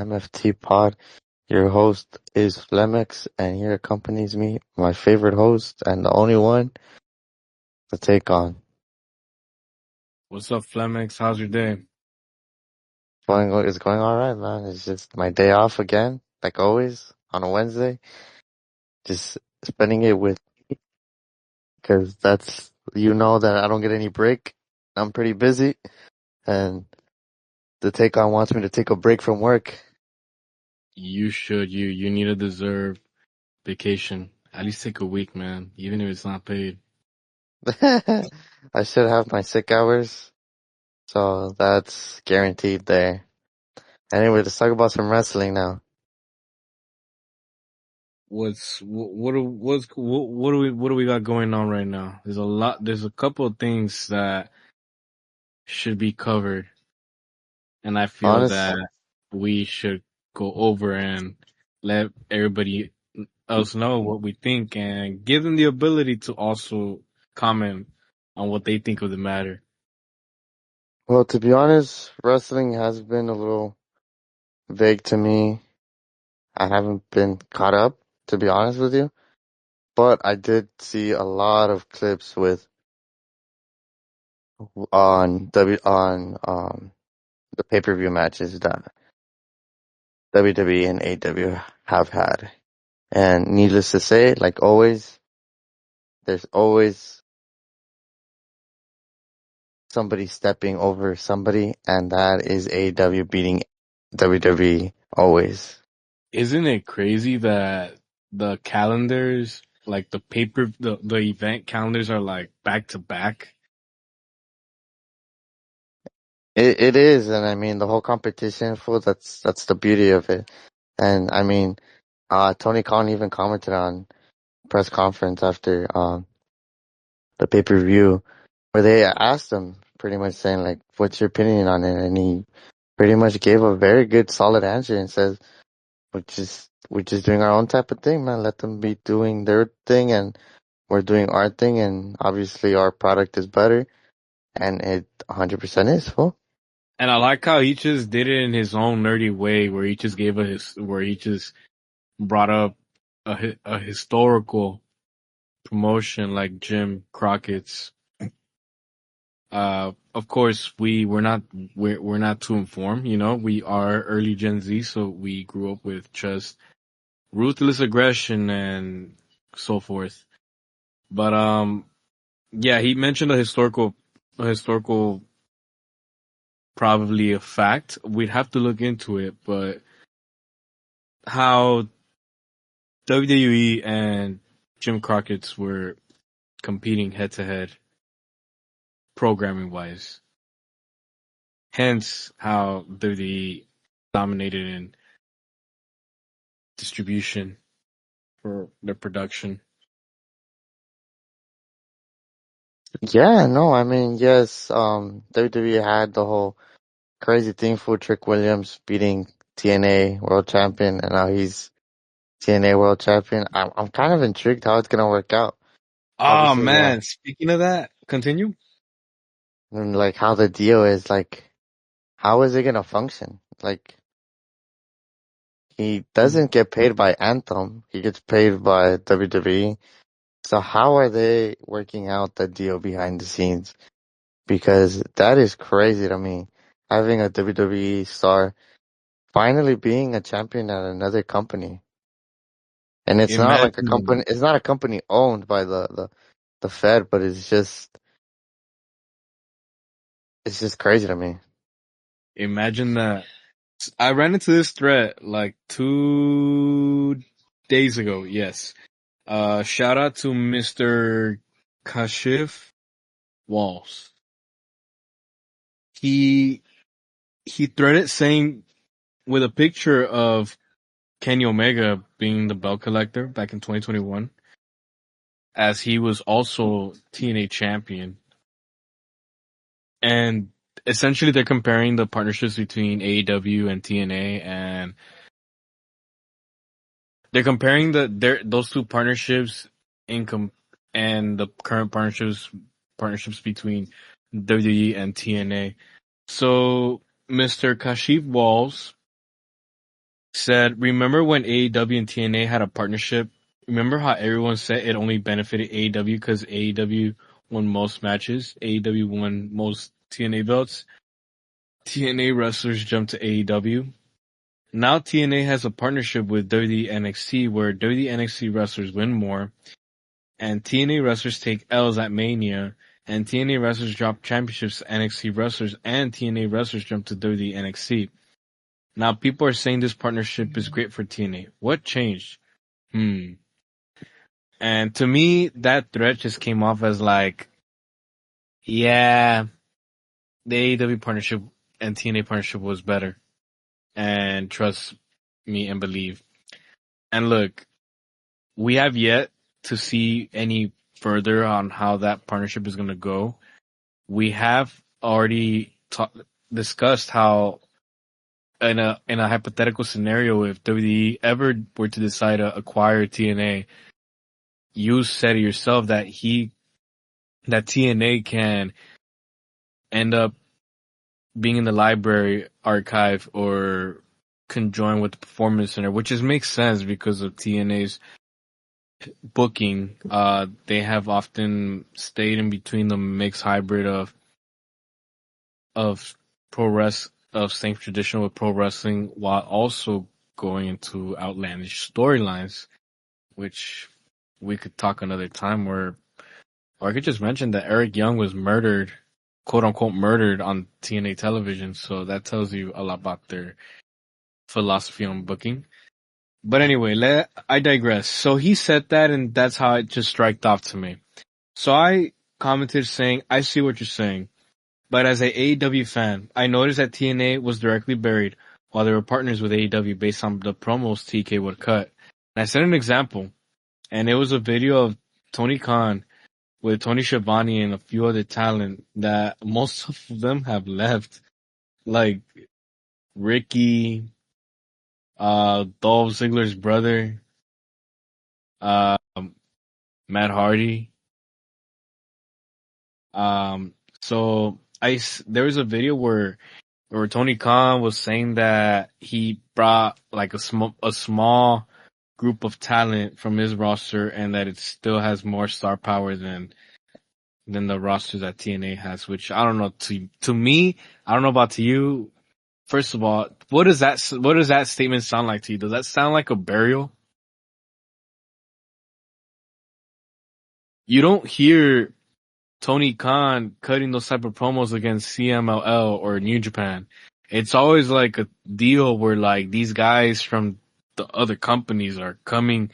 MFT Pod. Your host is Flemex, and here accompanies me my favorite host and the only one, the TakeOn. What's up, Flemex? How's your day? It's going all right, man. It's just my day off again, like always on a Wednesday. Just spending it with, because that I don't get any break. I'm pretty busy, and the TakeOn wants me to take a break from work. You should. You need a deserved vacation. At least take a week, man. Even if it's not paid. I should have my sick hours, so that's guaranteed there. Anyway, let's talk about some wrestling now. What do we got going on right now? There's a lot. There's a couple of things that should be covered, and I feel Honest, that we should go over and let everybody else know what we think and give them the ability to also comment on what they think of the matter. well, to be honest, wrestling has been a little vague to me. I haven't been caught up, to be honest with you, but I did see a lot of clips with on the pay-per-view matches that WWE and AEW have had. And needless to say, like always, there's always somebody stepping over somebody, and that is AEW beating WWE always. Isn't it crazy that the calendars, like the event calendars are like back to back? It is, and I mean the whole competition for that's the beauty of it. And I mean, Tony Khan even commented on press conference after the pay-per-view where they asked him pretty much saying like, "What's your opinion on it?" And he pretty much gave a very good solid answer and says, "We're just doing our own type of thing, man. Let them be doing their thing, and we're doing our thing, and obviously our product is better, and it 100% is full." And I like how he just did it in his own nerdy way, where he just where he just brought up a historical promotion like Jim Crockett's. Of course, we're not too informed. You know, we are early Gen Z, so we grew up with just ruthless aggression and so forth. But yeah, he mentioned a historical, probably a fact. We'd have to look into it, but how WWE and Jim Crockett's were competing head to head, programming wise. Hence, how WWE dominated in distribution for their production. Yeah, no, I mean, yes, WWE had the whole crazy thing for Trick Williams beating TNA World Champion, and now he's TNA World Champion. I'm kind of intrigued how it's gonna work out. Oh Obviously, man, speaking of that, continue. and like how the deal is, like, how is it gonna function? Like, he doesn't get paid by Anthem, he gets paid by WWE. So how are they working out the deal behind the scenes? Because that is crazy to me. Having a WWE star finally being a champion at another company. And it's not like a Imagine, company, it's not a company owned by the Fed, but it's just crazy to me. imagine that. I ran into this threat like 2 days ago. Yes. Shout out to Mr. Kashif Walls. He threaded saying with a picture of Kenny Omega being the belt collector back in 2021, as he was also TNA champion. And essentially they're comparing the partnerships between AEW and TNA, and they're comparing those two partnerships and the current partnerships between WWE and TNA. So Mr. Kashif Walls said, remember when AEW and TNA had a partnership? Remember how everyone said it only benefited AEW because AEW won most matches? AEW won most TNA belts. TNA wrestlers jumped to AEW. Now TNA has a partnership with WWE NXT where WWE NXT wrestlers win more and TNA wrestlers take L's at Mania and TNA wrestlers drop championships to NXT wrestlers and TNA wrestlers jump to WWE NXT. Now people are saying this partnership is great for TNA. What changed? And to me, that threat just came off as like, yeah, the AEW partnership and TNA partnership was better. And trust me and believe. And look, we have yet to see any further on how that partnership is going to go. We have already discussed how in a hypothetical scenario, if WWE ever were to decide to acquire TNA, you said it yourself that TNA can end up being in the library archive or conjoin with the performance center, which just makes sense because of TNA's booking. They have often stayed in between the mixed hybrid of of staying traditional with pro wrestling while also going into outlandish storylines, which we could talk another time or I could just mention that Eric Young was murdered, quote unquote murdered on TNA television. So that tells you a lot about their philosophy on booking. But anyway, I digress. So he said that and that's how it just struck off to me. So I commented saying, I see what you're saying. But as a AEW fan, I noticed that TNA was directly buried while they were partners with AEW based on the promos TK would cut. And I set an example, and it was a video of Tony Khan with Tony Schiavone and a few other talent that most of them have left, like Ricky, Dolph Ziggler's brother, uh, Matt Hardy. So there was a video where Tony Khan was saying that he brought like a small group of talent from his roster and that it still has more star power than the roster that TNA has, which I don't know to me, I don't know about to you. First of all, what does that statement sound like to you? Does that sound like a burial? You don't hear Tony Khan cutting those type of promos against CMLL or New Japan. It's always like a deal where like these guys from the other companies are coming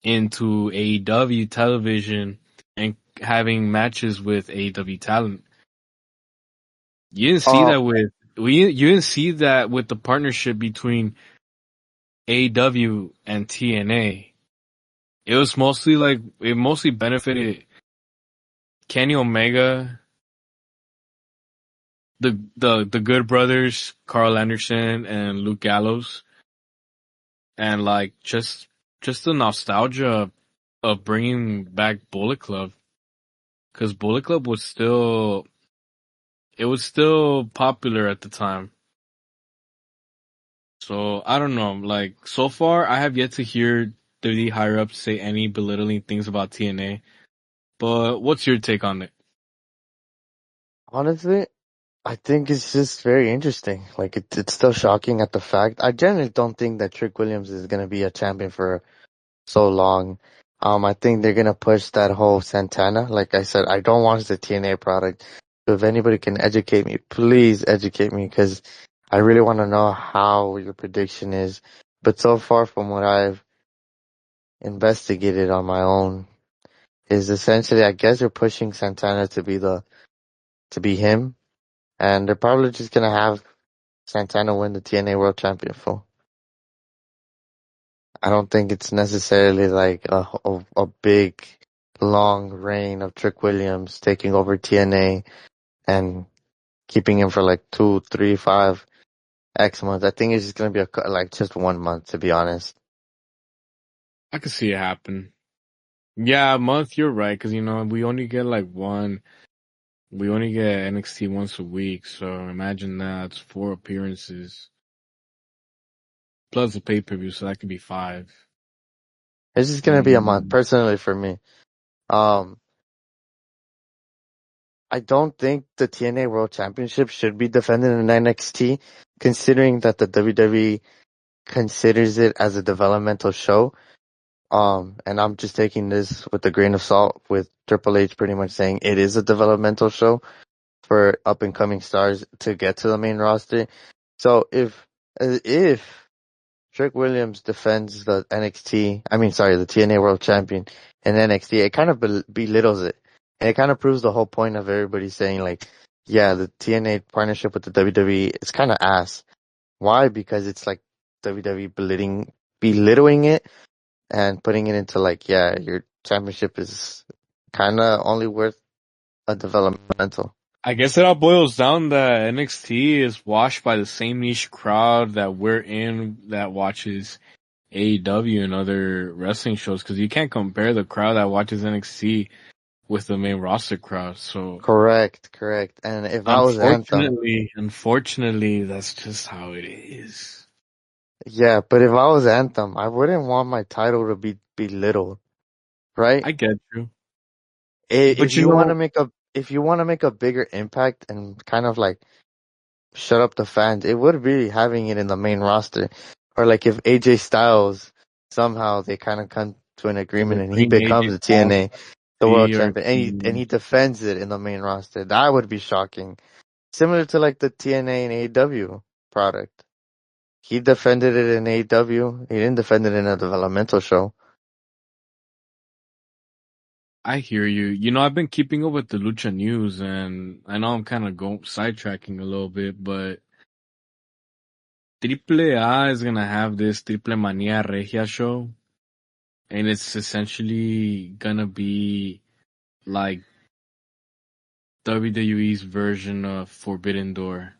into AEW television and having matches with AEW talent. You didn't see Uh, that you didn't see that with the partnership between AEW and TNA. It mostly benefited Kenny Omega, the Good Brothers, Carl Anderson and Luke Gallows, and like just the nostalgia of bringing back Bullet Club, because Bullet Club was still popular at the time. So I don't know, like so far I have yet to hear the higher ups say any belittling things about TNA. But what's your take on it? Honestly, I think it's just very interesting. Like it's still shocking at the fact. I generally don't think that Trick Williams is gonna be a champion for so long. I think they're gonna push that whole Santana. Like I said, I don't want the TNA product. So if anybody can educate me, please educate me because I really want to know how your prediction is. But so far from what I've investigated on my own is essentially, I guess they're pushing Santana to be him, and they're probably just gonna have Santana win the TNA World Championship. I don't think it's necessarily like a big, long reign of Trick Williams taking over TNA and keeping him for like 2, 3, 5 X months. I think it's just gonna be like just 1 month, to be honest. I could see it happen. Yeah, a month. You're right, because we only get like one. We only get NXT once a week, so imagine that it's 4 appearances. plus the pay-per-view, so that could be 5. It's just gonna be a month, Mm. personally for me. Um, I don't think the TNA World Championship should be defended in NXT, considering that the WWE considers it as a developmental show. And I'm just taking this with a grain of salt, with Triple H pretty much saying it is a developmental show for up and coming stars to get to the main roster. So if Trick Williams defends the the TNA World Champion in NXT, it kind of belittles it. And it kind of proves the whole point of everybody saying like, yeah, the TNA partnership with the WWE is kind of ass. Why? Because it's like WWE belittling it and putting it into like, yeah, your championship is kind of only worth a developmental. I guess it all boils down that NXT is watched by the same niche crowd that we're in that watches AEW and other wrestling shows, because you can't compare the crowd that watches NXT with the main roster crowd. So Correct. And if I was Anthem, unfortunately, that's just how it is. yeah, but if I was Anthem, I wouldn't want my title to be belittled, right? I get you. If But you you want to know, make a bigger impact and kind of like shut up the fans, it would be having it in the main roster. Or like if AJ Styles somehow they kind of come to an agreement they and he bring AJ becomes the Styles TNA, the world T or champion, and T. he defends it in the main roster. That would be shocking. Similar to like the TNA and AEW product. He defended it in AEW. He didn't defend it in a developmental show. I hear you. You know, I've been keeping up with the Lucha news, and I know I'm kind of going sidetracking a little bit, but Triple A is gonna have this Triplemania Regia show, and it's essentially gonna be like WWE's version of Forbidden Door,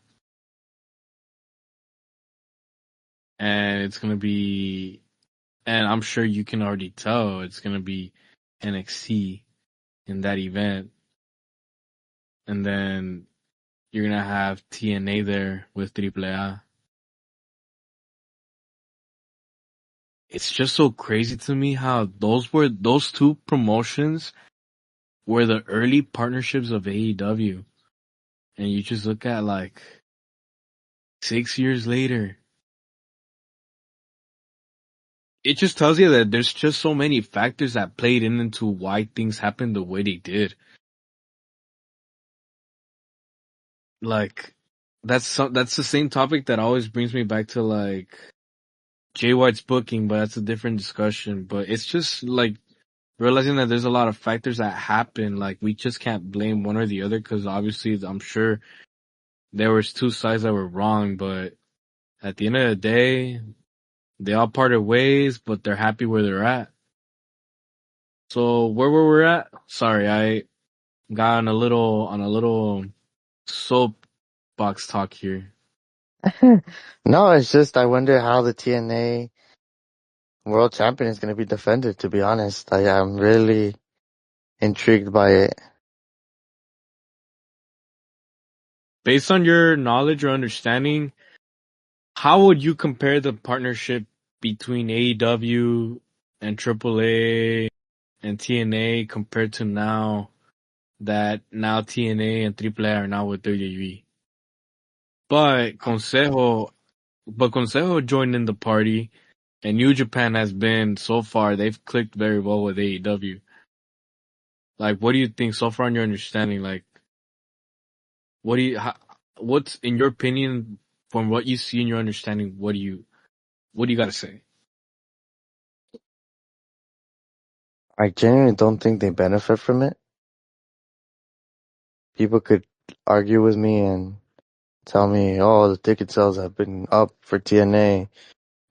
and it's gonna be, and I'm sure you can already tell it's gonna be NXT in that event, and then you're gonna have TNA there with Triple A. It's just so crazy to me how those two promotions were the early partnerships of AEW. And you just look at like 6 years later. It just tells you that there's just so many factors that played into why things happened the way they did. Like that's the same topic that always brings me back to like Jay White's booking, but that's a different discussion. But it's just like realizing that there's a lot of factors that happen. Like we just can't blame one or the other, because obviously I'm sure there was two sides that were wrong, but at the end of the day, they all parted ways, but they're happy where they're at. So where were we at? Sorry, I got on a little soapbox talk here. No, it's just I wonder how the TNA world champion is going to be defended, to be honest. I am really intrigued by it. Based on your knowledge or understanding, how would you compare the partnership between AEW and AAA and TNA compared to now that now TNA and AAA are now with WWE? But Consejo joined in the party, and New Japan has been so far, they've clicked very well with AEW. Like, what do you think so far in your understanding? Like, what's in your opinion, from what you see in your understanding, what do you got to say? I genuinely don't think they benefit from it. People could argue with me and tell me, oh, the ticket sales have been up for TNA,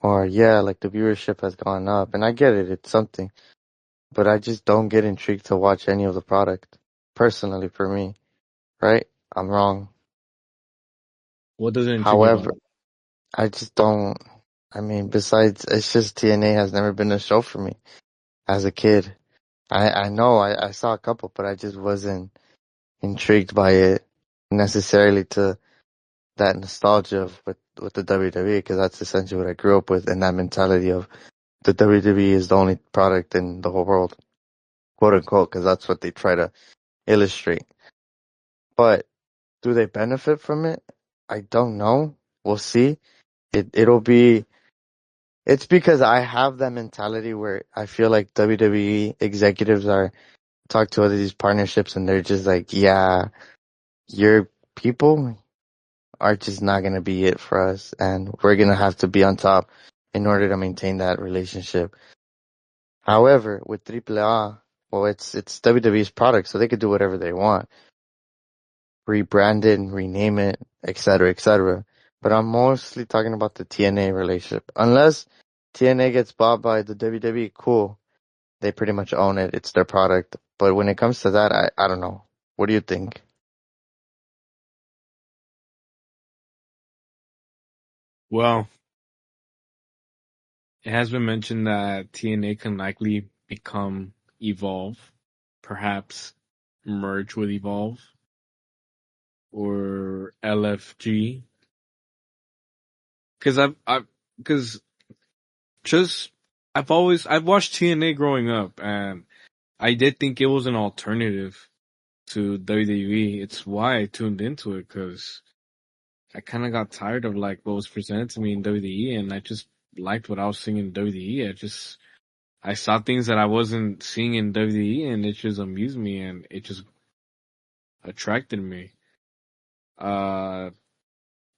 or yeah, like the viewership has gone up. And I get it, it's something. But I just don't get intrigued to watch any of the product. Personally, for me, right? I'm wrong. What doesn't intrigue you about However, it? I just don't. I mean, besides, it's just TNA has never been a show for me as a kid. I know I saw a couple, but I just wasn't intrigued by it necessarily to that nostalgia of with the WWE because that's essentially what I grew up with, and that mentality of the WWE is the only product in the whole world, quote unquote, because that's what they try to illustrate. But do they benefit from it? I don't know. We'll see. It'll be. It's because I have that mentality where I feel like WWE executives are talk to other these partnerships and they're just like, yeah, your people are just not gonna be it for us, and we're gonna have to be on top in order to maintain that relationship. However, with AAA, well, it's WWE's product, so they could do whatever they want, rebrand it, rename it, etc., etc. But I'm mostly talking about the TNA relationship. Unless TNA gets bought by the WWE, cool. They pretty much own it. It's their product. But when it comes to that, I don't know. What do you think? Well, it has been mentioned that TNA can likely become Evolve, perhaps merge with Evolve or LFG. Because because just I've watched TNA growing up, and I did think it was an alternative to WWE. It's why I tuned into it, because I kind of got tired of like what was presented to me in WWE, and I just liked what I was seeing in WWE. I saw things that I wasn't seeing in WWE, and it just amused me, and it just attracted me. Uh,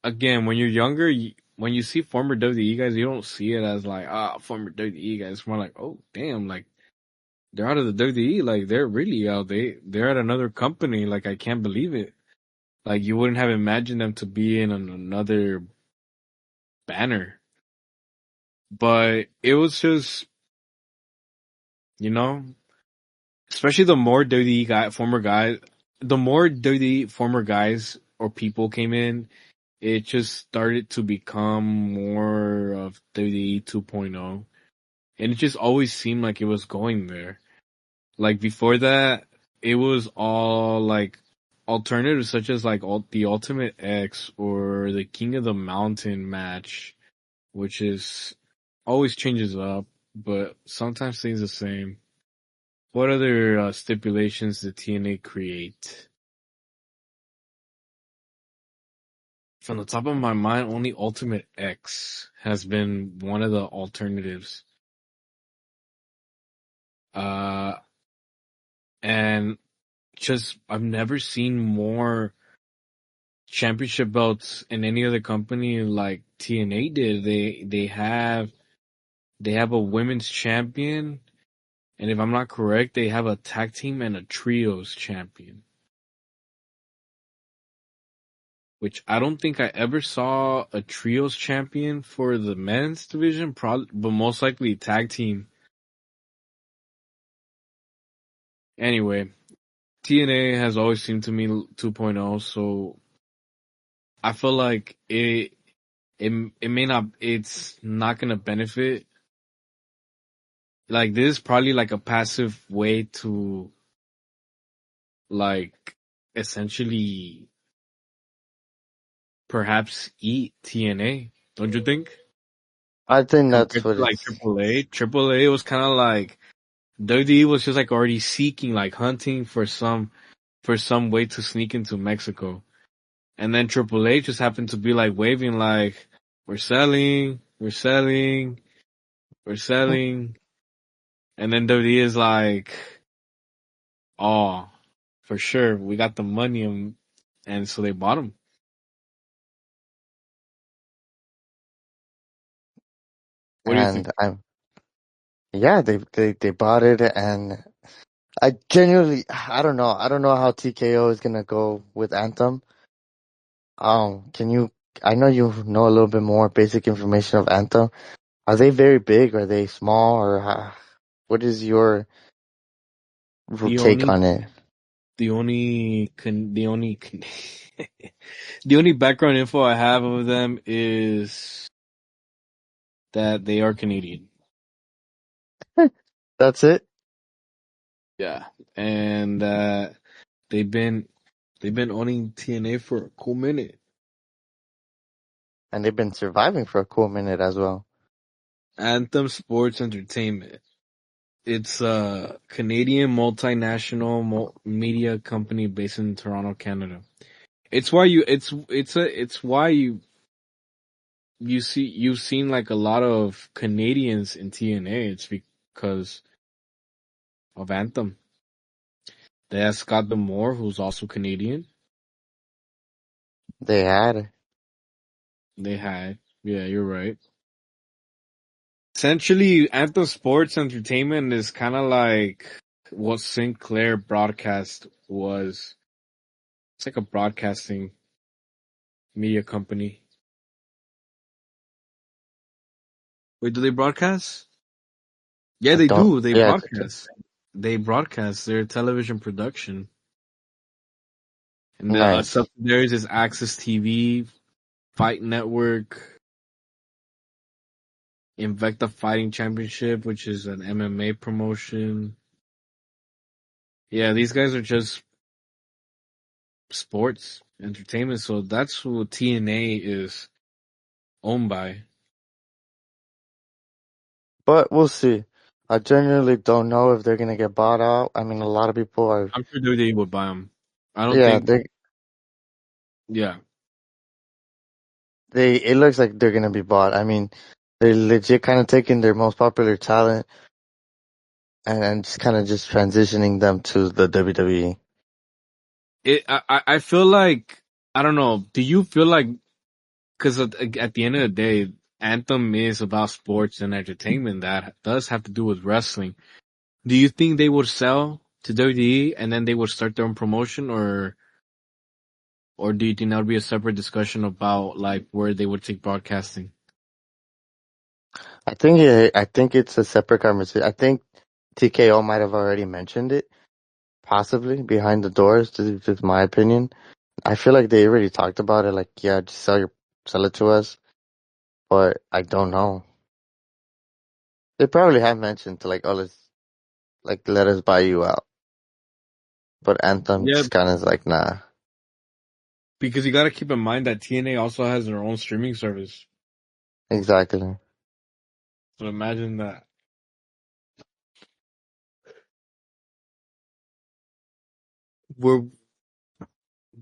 Again, when you're younger, when you see former WWE guys, you don't see it as like, former WWE guys. It's more like, oh, damn, like they're out of the WWE, like they're really out. They're at another company. Like I can't believe it. Like you wouldn't have imagined them to be in another banner, but it was just, you know, especially the more WWE former guys, the more WWE former guys or people came in, it just started to become more of WWE 2.0. And it just always seemed like it was going there. Like before that, it was all like alternatives such as like the Ultimate X or the King of the Mountain match, which is always changes up, but sometimes stays the same. What other stipulations did TNA create? From the top of my mind, only Ultimate X has been one of the alternatives. Uh, and just, I've never seen more championship belts in any other company like TNA did. They have a women's champion, and if I'm not correct, they have a tag team and a trios champion. Which I don't think I ever saw a trios champion for the men's division, probably, but most likely tag team. Anyway, TNA has always seemed to me 2.0, so I feel like it's not gonna benefit. Like this is probably like a passive way to like essentially perhaps eat TNA, don't you think? I think that's Compared what to like it's. AAA, AAA was kind of like WWE was just like already seeking, like hunting for some way to sneak into Mexico. And then AAA just happened to be like waving like, we're selling, we're selling, we're selling. And then WWE is like, oh, for sure, we got the money, and so they bought him. What do you think? And I'm yeah, they bought it, and I genuinely I don't know how TKO is gonna go with Anthem. Can you? I know you know a little bit more basic information of Anthem. Are they very big? Are they small? Or what is your The take only, on it? the only, the only background info I have of them is that they are Canadian. That's it. Yeah, and they've been they've been owning TNA for a cool minute. and they've been surviving for a cool minute as well. Anthem Sports Entertainment. It's a Canadian multinational media company based in Toronto, Canada. It's why you've seen like a lot of Canadians in TNA. It's because of Anthem. They have Scott D'Amore, who's also Canadian. They had. They had, yeah, you're right. Essentially, Anthem Sports Entertainment is kind of like what Sinclair Broadcast was. It's like a broadcasting media company. Wait, do they broadcast? Yeah, I they don't. do. They Yeah, broadcast. They broadcast their television production. And the nice. subsidiaries is Access TV, Fight Network, Invicta Fighting Championship, which is an MMA promotion. Yeah, these guys are just sports entertainment, so that's who TNA is owned by. But we'll see. I genuinely don't know if they're gonna get bought out. I mean, a lot of people are. I'm sure WWE would buy them. I don't Yeah, think. Yeah, they. It looks like they're gonna be bought. I mean, they're legit kind of taking their most popular talent and just kind of just transitioning them to the WWE. I feel like I don't know. Do you feel like because at the end of the day, Anthem is about sports and entertainment that does have to do with wrestling. Do you think they would sell to WWE and then they would start their own promotion, or do you think that would be a separate discussion about like where they would take broadcasting? I think it's a separate conversation. I think TKO might have already mentioned it, possibly behind the doors. This is just my opinion. I feel like they already talked about it. Like, yeah, just sell it to us. But I don't know. They probably have mentioned to like, oh, let us buy you out. But Anthem Yeah, just kind of like, nah. because you got to keep in mind that TNA also has their own streaming service. Exactly. So imagine that. We're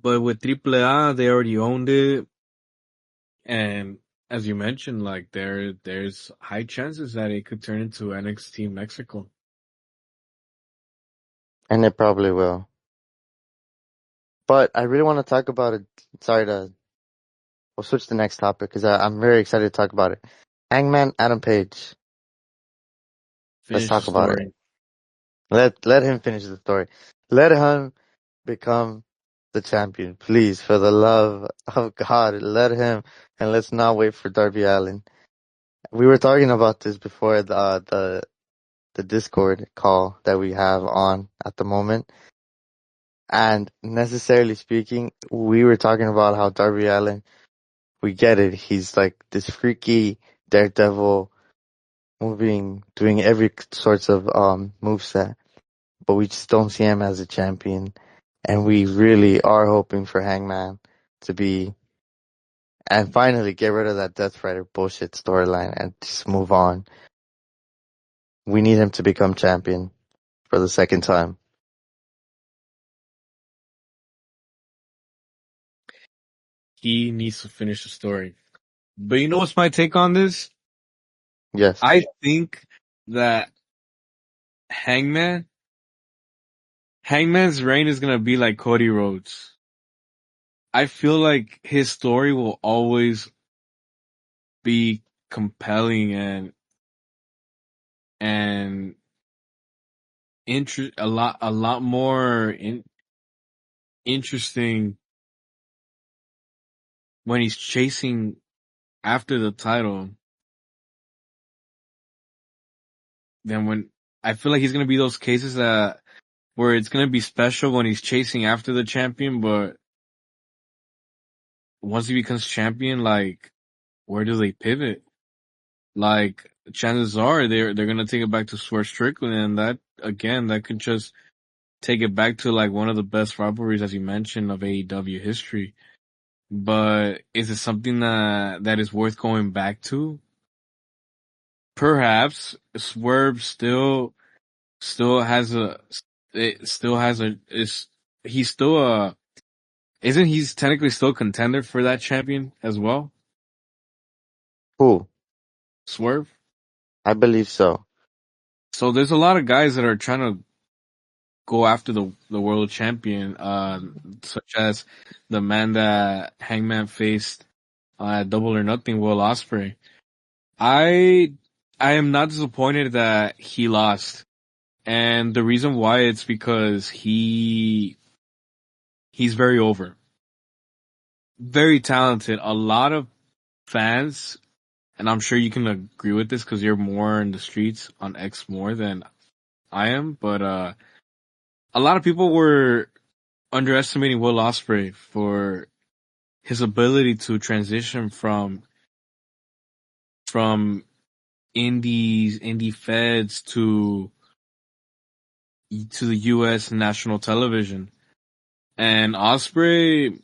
But with AAA, they already owned it, and as you mentioned, like there's high chances that it could turn into NXT Mexico. And it probably will. But I really want to talk about it. Sorry to, we'll switch to the next topic because I'm very excited to talk about it. Hangman Adam Page. Let's Finish the talk about it. story. Let him finish the story. Let him become the champion, please, for the love of God. Let him, and let's not wait for Darby Allin. We were talking about this before the Discord call that we have on at the moment, and necessarily speaking, we were talking about how Darby Allin. We get it. He's like this freaky daredevil, doing every sorts of moveset, but we just don't see him as a champion. And we really are hoping for Hangman to be, and finally get rid of that Death Rider bullshit storyline and just move on. We need him to become champion for the second time. He needs to finish the story. But you know what's my take on this? Yes. I think that Hangman's reign is gonna be like Cody Rhodes. I feel like his story will always be compelling and a lot more interesting when he's chasing after the title than when I feel like he's gonna be those cases that where it's gonna be special when he's chasing after the champion, but once he becomes champion, like where do they pivot? Like chances are they're gonna take it back to Swerve Strickland, and that again that could just take it back to like one of the best rivalries, as you mentioned, of AEW history. but is it something that is worth going back to? Perhaps. Swerve still has a it still has a is he's still a isn't he's technically still a contender for that champion as well? Who? Swerve. I believe so. So there's a lot of guys that are trying to go after the world champion, such as the man that Hangman faced at Double or Nothing, Will Ospreay. I I am not disappointed that he lost, and the reason why it's because he's very over, very talented. A lot of fans, and I'm sure you can agree with this because you're more in the streets on X more than I am, but a lot of people were underestimating Will Ospreay for his ability to transition from indie feds to the U.S. national television. And Osprey,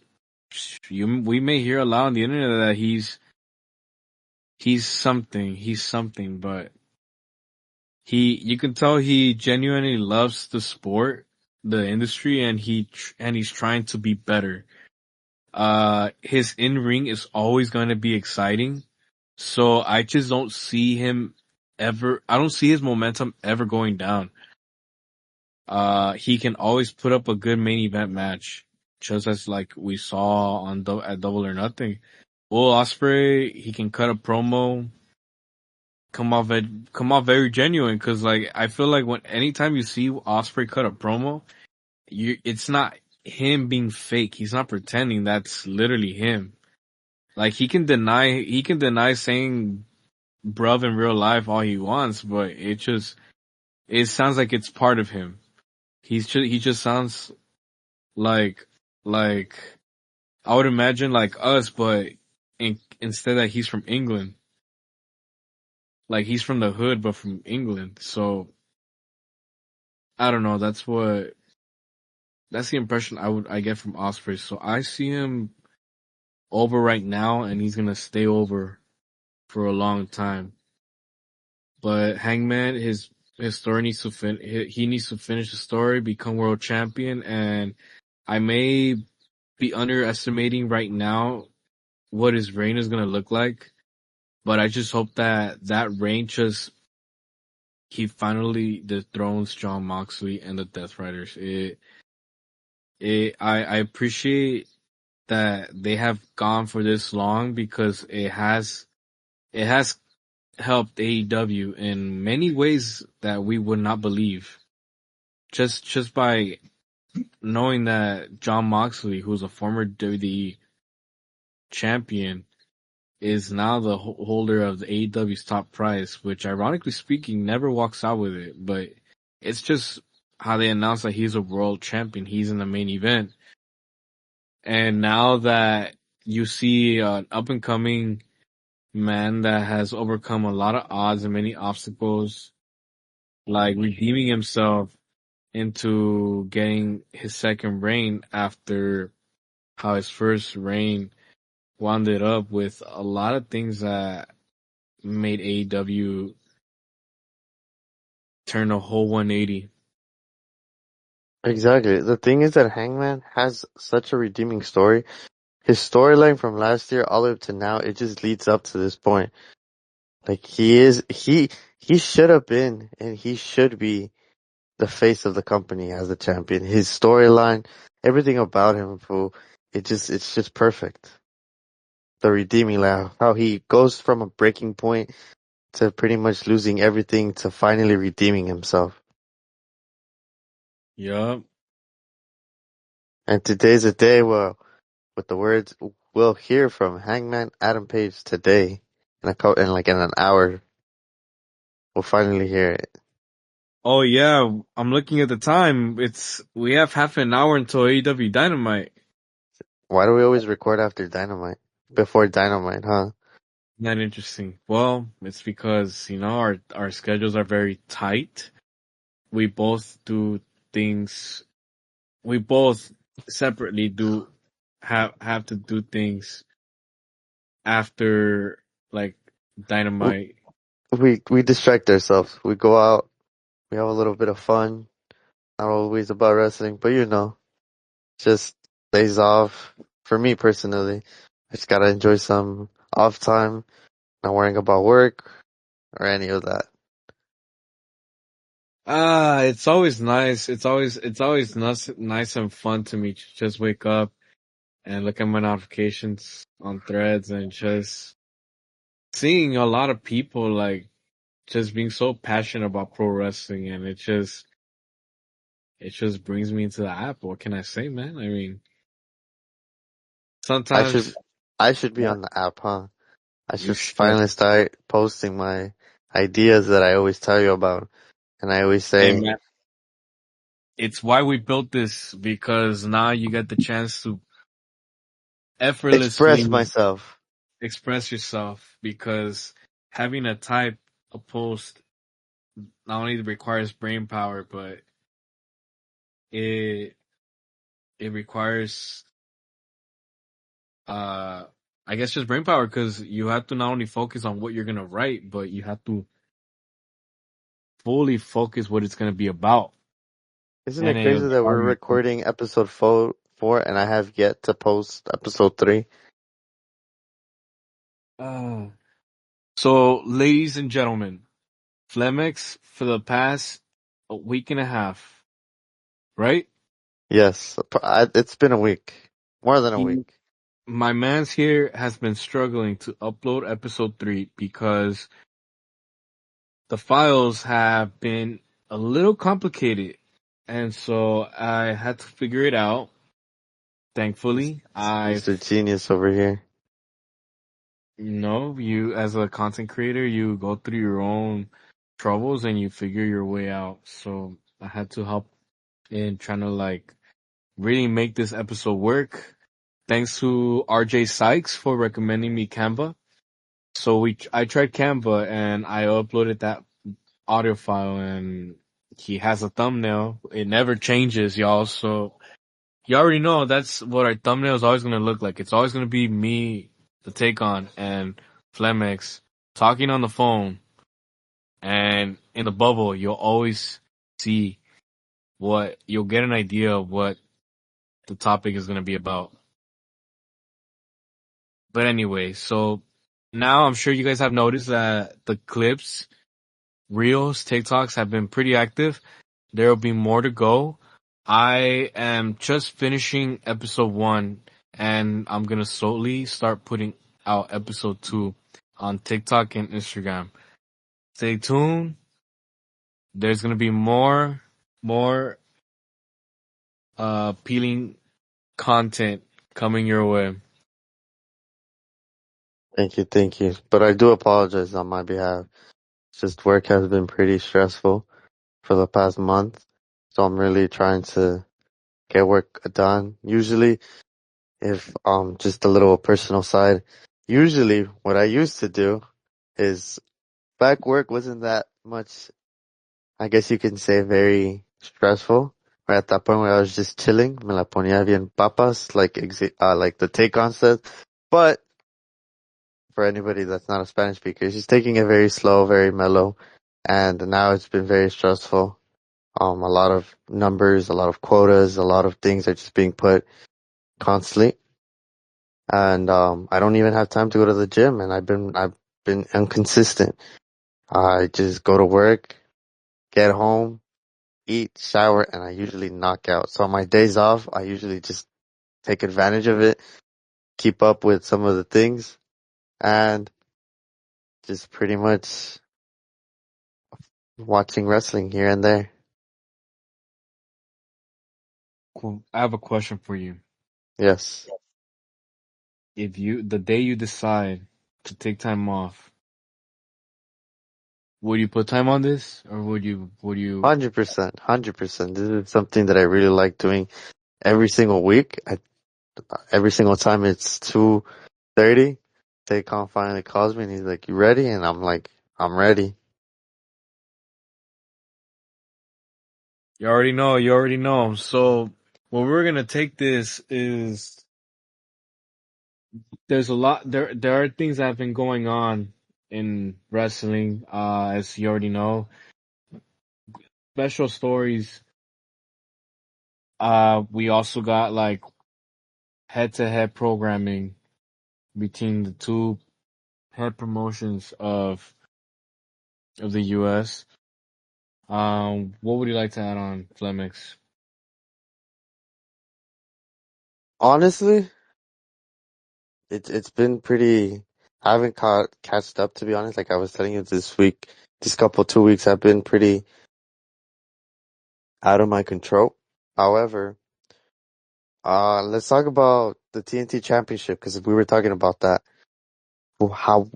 we may hear a lot on the internet that he's something, but you can tell he genuinely loves the sport, the industry, and he's trying to be better. His in ring is always going to be exciting, so I just don't see him I don't see his momentum ever going down. He can always put up a good main event match, just as like we saw at Double or Nothing. Will Ospreay, he can cut a promo, come off very genuine. Cause like, I feel like anytime you see Ospreay cut a promo, it's not him being fake. He's not pretending. That's literally him. Like he can deny saying bruv in real life all he wants, but it sounds like it's part of him. He just sounds like like I would imagine like us, but instead that he's from England, like he's from the hood, but from England. So I don't know. That's the impression I get from Osprey. So I see him over right now, and he's gonna stay over for a long time. But Hangman, his story needs to he needs to finish the story, become world champion, and I may be underestimating right now what his reign is gonna look like. But I just hope that reign he finally dethrones Jon Moxley and the Death Riders. I appreciate that they have gone for this long because it has helped AEW in many ways that we would not believe. Just by knowing that Jon Moxley, who's a former WWE champion, is now the holder of the AEW's top prize, which ironically speaking never walks out with it, but it's just how they announced that he's a world champion. He's in the main event. And now that you see an up and coming man that has overcome a lot of odds and many obstacles, like redeeming himself into getting his second reign after how his first reign wound it up with a lot of things that made AEW turn a whole 180. Exactly. The thing is that Hangman has such a redeeming story. His storyline from last year all the way up to now, it just leads up to this point. Like he should have been and he should be the face of the company as the champion. His storyline, everything about him, fool, it's just perfect. The redeeming laugh, how he goes from a breaking point to pretty much losing everything to finally redeeming himself. Yup. And today's a day where, with the words, we'll hear from Hangman Adam Page today in an hour. We'll finally hear it. Oh yeah, I'm looking at the time. We have half an hour until AEW Dynamite. Why do we always record after Dynamite? Before Dynamite, huh? Not interesting. Well, it's because, our schedules are very tight. We both do things, we both separately do have to do things after like W- Dynamite. We distract ourselves. We go out. We have a little bit of fun. Not always about wrestling, but just days off. For me personally, I just gotta enjoy some off time. Not worrying about work or any of that. It's always nice. It's always nice and fun to me to just wake up and look at my notifications on threads and just seeing a lot of people like just being so passionate about pro wrestling, and it just brings me into the app. What can I say, man? I mean, I should sometimes I should be yeah, on the app, huh? I you should should. finally start posting my ideas that I always tell you about. And I always Hey, say, man, it's why we built this, because now you get the chance to express effortlessly myself. express yourself, because having to type a post not only requires brain power, but it it requires uh I guess just brain power, because you have to not only focus on what you're gonna write, but you have to fully focus what it's gonna be about. Isn't And it it'll crazy that we're require you to recording episode four and I have yet to post episode 3? uh so ladies and gentlemen, Flemex for the past a week and a half, right? Yes, it's been a week. More than a He, week. my man's here has been struggling to upload episode 3 because the files have been a little complicated. And so I had to figure it out. Thankfully, Mr. I've, Genius over here. you as a content creator, you go through your own troubles and you figure your way out. So I had to help in trying to like really make this episode work. Thanks to RJ Sykes for recommending me Canva. So I tried Canva and I uploaded that audio file, and he has a thumbnail. It never changes, y'all. So you already know that's what our thumbnail is always going to look like. It's always going to be me, the take on, and Flemex talking on the phone. And in the bubble, you'll always see you'll get an idea of what the topic is going to be about. But anyway, so now I'm sure you guys have noticed that the clips, reels, TikToks have been pretty active. There will be more to go. I am just finishing episode 1, and I'm gonna slowly start putting out episode 2 on TikTok and Instagram. Stay tuned. There's gonna be more appealing content coming your way. Thank you, thank you. But I do apologize on my behalf. It's just work has been pretty stressful for the past month. So I'm really trying to get work done. Usually, if just a little personal side, usually what I used to do is back work wasn't that much, I guess you can say, very stressful. Right at that point where I was just chilling, me la ponía bien papas, like the take on says. But for anybody that's not a Spanish speaker, she's taking it very slow, very mellow. And now it's been very stressful. A lot of numbers, a lot of quotas, a lot of things are just being put constantly. And I don't even have time to go to the gym, and I've been inconsistent. I just go to work, get home, eat, shower, and I usually knock out. So on my days off, I usually just take advantage of it, keep up with some of the things, and just pretty much watching wrestling here and there. Cool. I have a question for you. Yes. If the day you decide to take time off, would you put time on this, or would you 100%, 100%. This is something that I really like doing every single week. Every single time it's 2:30, TakeOn finally calls me and he's like, "You ready?" And I'm like, "I'm ready." You already know. You already know. So, what we're gonna take this is there's a lot there are things that have been going on in wrestling, as you already know. Special stories. We also got like head to head programming between the two head promotions of the US. What would you like to add on, Flemex? Honestly, it's been pretty. I haven't catched up, to be honest. Like I was telling you this week, these couple 2 weeks have been pretty out of my control. However, let's talk about the TNT Championship because we were talking about that. Well, how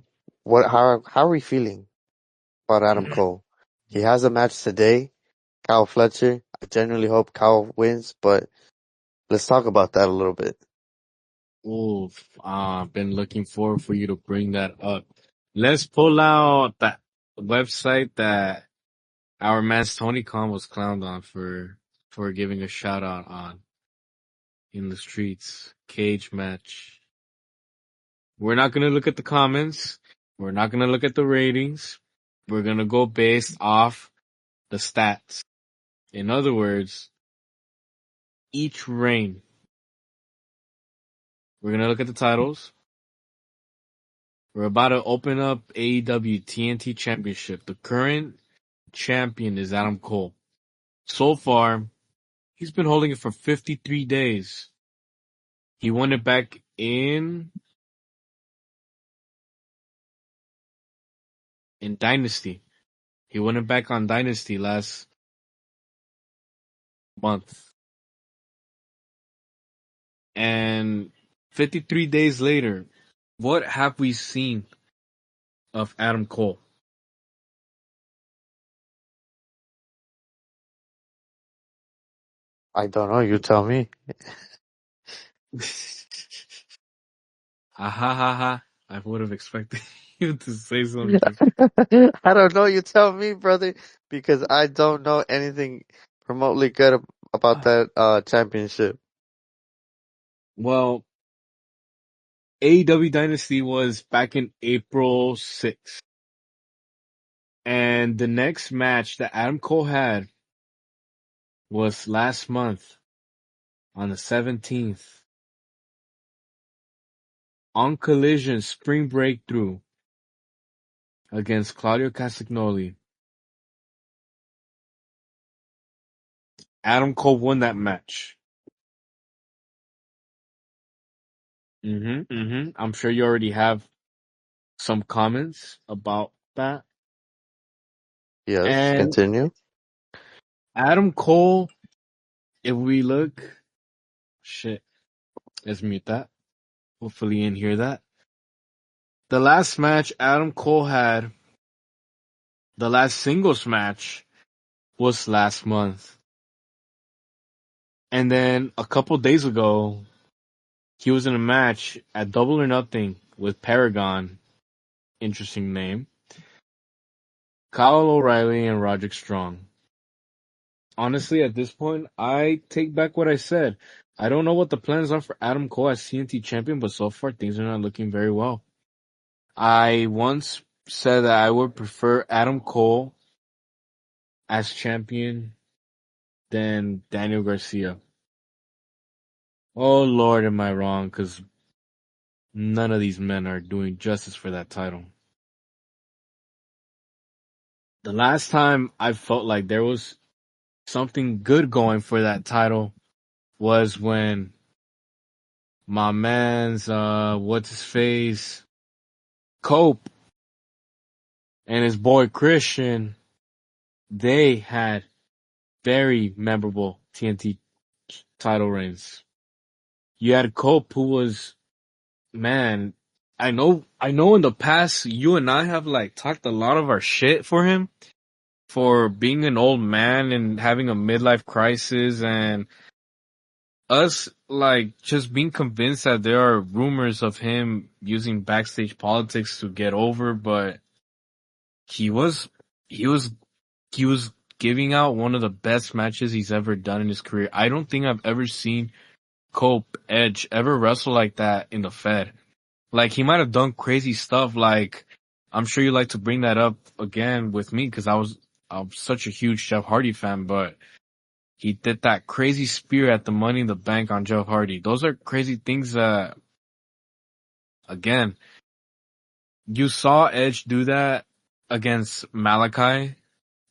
are we feeling about Adam Cole? He has a match today, Kyle Fletcher. I genuinely hope Kyle wins, but let's talk about that a little bit. Ooh, been looking forward for you to bring that up. Let's pull out that website that our man Tony Khan was clowned on for giving a shout out on in the streets. Cage match. We're not gonna look at the comments. We're not gonna look at the ratings. We're gonna go based off the stats. In other words, each reign. We're gonna look at the titles. We're about to open up AEW TNT Championship. The current champion is Adam Cole. So far, he's been holding it for 53 days. He won it back in Dynasty. He won it back on Dynasty last month. And 53 days later, what have we seen of Adam Cole? I don't know. You tell me. Ha ha ha ha. I would have expected you to say something. I don't know. You tell me, brother, because I don't know anything remotely good about that championship. Well, AEW Dynasty was back in April 6th. And the next match that Adam Cole had was last month on the 17th on Collision Spring Breakthrough against Claudio Castagnoli. Adam Cole won that match. I'm sure you already have some comments about that. Yes, And continue. Adam Cole, if we look, shit, let's mute that. Hopefully you didn't hear that. The last match Adam Cole had, the last singles match, was last month. And then a couple days ago, he was in a match at Double or Nothing with Paragon. Interesting name. Kyle O'Reilly and Roderick Strong. Honestly, at this point, I take back what I said. I don't know what the plans are for Adam Cole as TNT champion, but so far things are not looking very well. I once said that I would prefer Adam Cole as champion than Daniel Garcia. Oh Lord, am I wrong? Because none of these men are doing justice for that title. The last time I felt like there was something good going for that title was when my man's, what's his face, Cope and his boy Christian, they had very memorable TNT title reigns. You had Cope who was, man, I know in the past you and I have like talked a lot of our shit for him for being an old man and having a midlife crisis and us like just being convinced that there are rumors of him using backstage politics to get over, but he was he was he was giving out one of the best matches he's ever done in his career. I don't think I've ever seen Cope Edge ever wrestle like that in the Fed. Like, he might have done crazy stuff. Like, I'm sure you like to bring that up again with me because I'm such a huge Jeff Hardy fan, but he did that crazy spear at the Money in the Bank on Jeff Hardy. Those are crazy things that, again, you saw Edge do that against Malachi,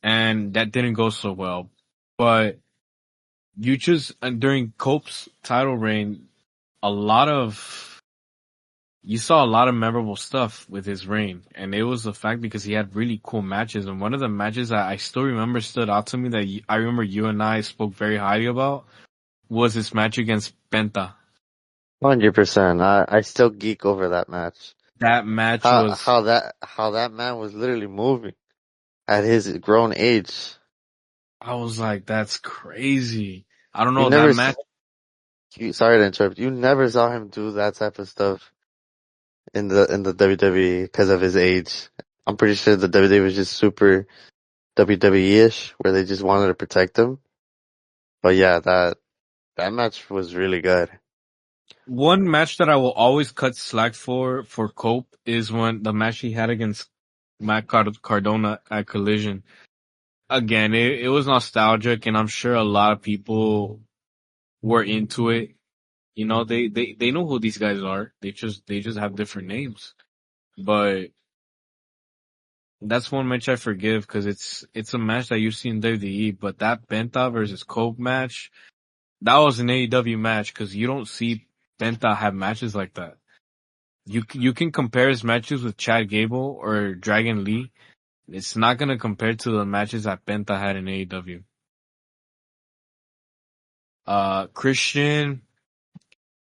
and that didn't go so well. But you just, and during Cope's title reign, a lot of, you saw a lot of memorable stuff with his reign. And it was the fact because he had really cool matches. And one of the matches that I still remember stood out to me that I remember you and I spoke very highly about was his match against Penta. 100%. I still geek over that match. That match How was, how that how that man was literally moving at his grown age. I was like, that's crazy. I don't You know, that never, match, sorry to interrupt. You never saw him do that type of stuff in the WWE because of his age. I'm pretty sure the WWE was just super WWE-ish, where they just wanted to protect him. But yeah, that match was really good. one match that I will always cut slack for Cope is when the match he had against Cardona at Collision. Again, it was nostalgic and I'm sure a lot of people were into it. You know, they know who these guys are. They just have different names. But that's one match I forgive because it's a match that you see in WWE, but that Penta versus Cope match, that was an AEW match because you don't see Penta have matches like that. You can compare his matches with Chad Gable or Dragon Lee. It's not gonna compare to the matches that Penta had in AEW.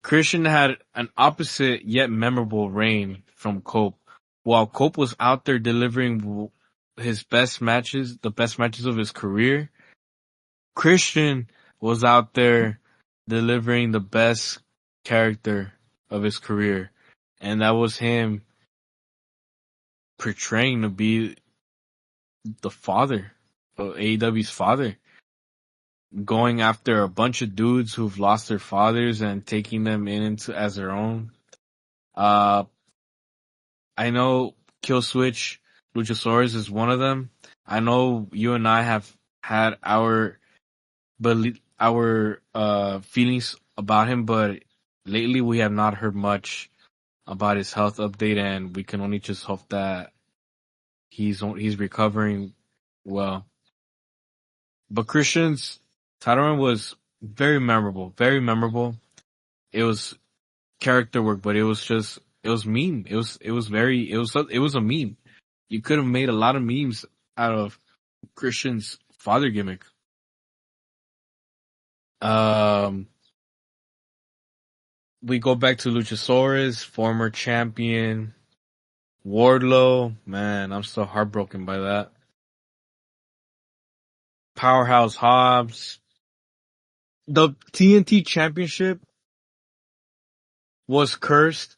Christian had an opposite yet memorable reign from Cope. While Cope was out there delivering his best matches, the best matches of his career, Christian was out there delivering the best character of his career. And that was him portraying to be the father, AEW's father, going after a bunch of dudes who've lost their fathers and taking them into as their own. Uh, I know Kill Switch Luchasaurus is one of them. I know you and I have had our feelings about him, but lately we have not heard much about his health update, and we can only just hope that he's recovering well. But Christian's title run was very memorable, very memorable. It was character work, but it was meme. It was a meme. You could have made a lot of memes out of Christian's father gimmick. Um, we go back to Luchasaurus, former champion, Wardlow. Man, I'm still heartbroken by that. Powerhouse Hobbs. The TNT championship was cursed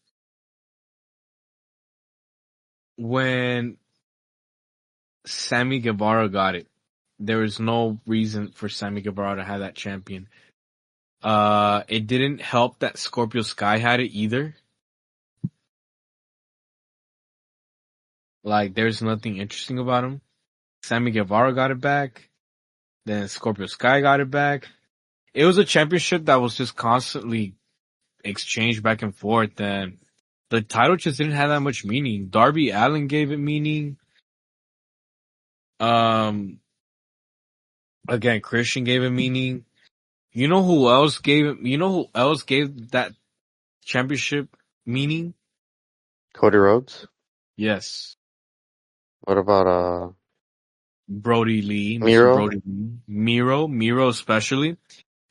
when Sammy Guevara got it. There was no reason for Sammy Guevara to have that champion. It didn't help that Scorpio Sky had it either. Like, there's nothing interesting about him. Sammy Guevara got it back. Then Scorpio Sky got it back. It was a championship that was just constantly exchanged back and forth, and the title just didn't have that much meaning. Darby Allin gave it meaning. Um, again, Christian gave it meaning. You know who else gave it? You know who else gave that championship meaning? Cody Rhodes. Yes, What about Brody Lee, Mr. Miro? Brody Lee, Miro especially.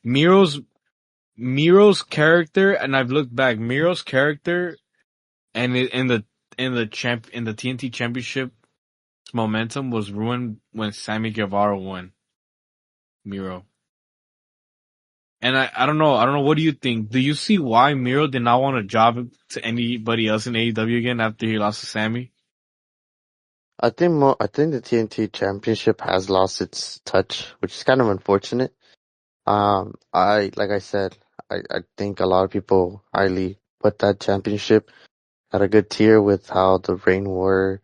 Miro's Miro's character, and I've looked back. Miro's character and in the TNT Championship momentum was ruined when Sammy Guevara won Miro. And I don't know. What do you think? Do you see why Miro did not want a job to anybody else in AEW again after he lost to Sammy? I think the TNT Championship has lost its touch, which is kind of unfortunate. Like I said, I think a lot of people highly put that championship at a good tier with how the Reign War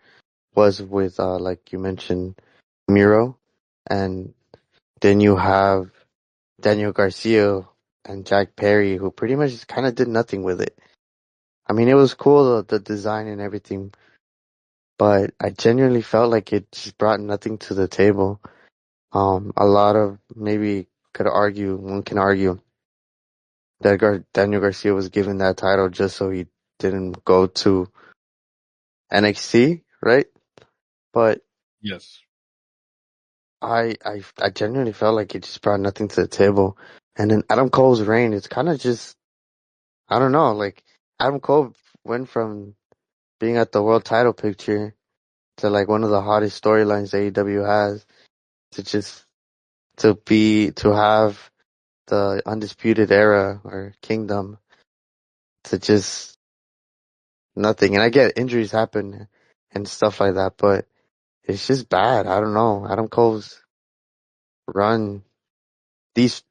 was with, like you mentioned, Miro. And then you have Daniel Garcia and Jack Perry, who pretty much kind of did nothing with it. I mean, it was cool, the design and everything, but I genuinely felt like it just brought nothing to the table. A lot of one can argue that Daniel Garcia was given that title just so he didn't go to NXT, right? But Yes. I genuinely felt like it just brought nothing to the table. And then Adam Cole's reign, it's kind of just, I don't know, like Adam Cole went from being at the world title picture to like one of the hottest storylines AEW has to just to have the undisputed era or kingdom to just nothing. And I get injuries happen and stuff like that, but it's just bad. I don't know. Adam Cole's run, these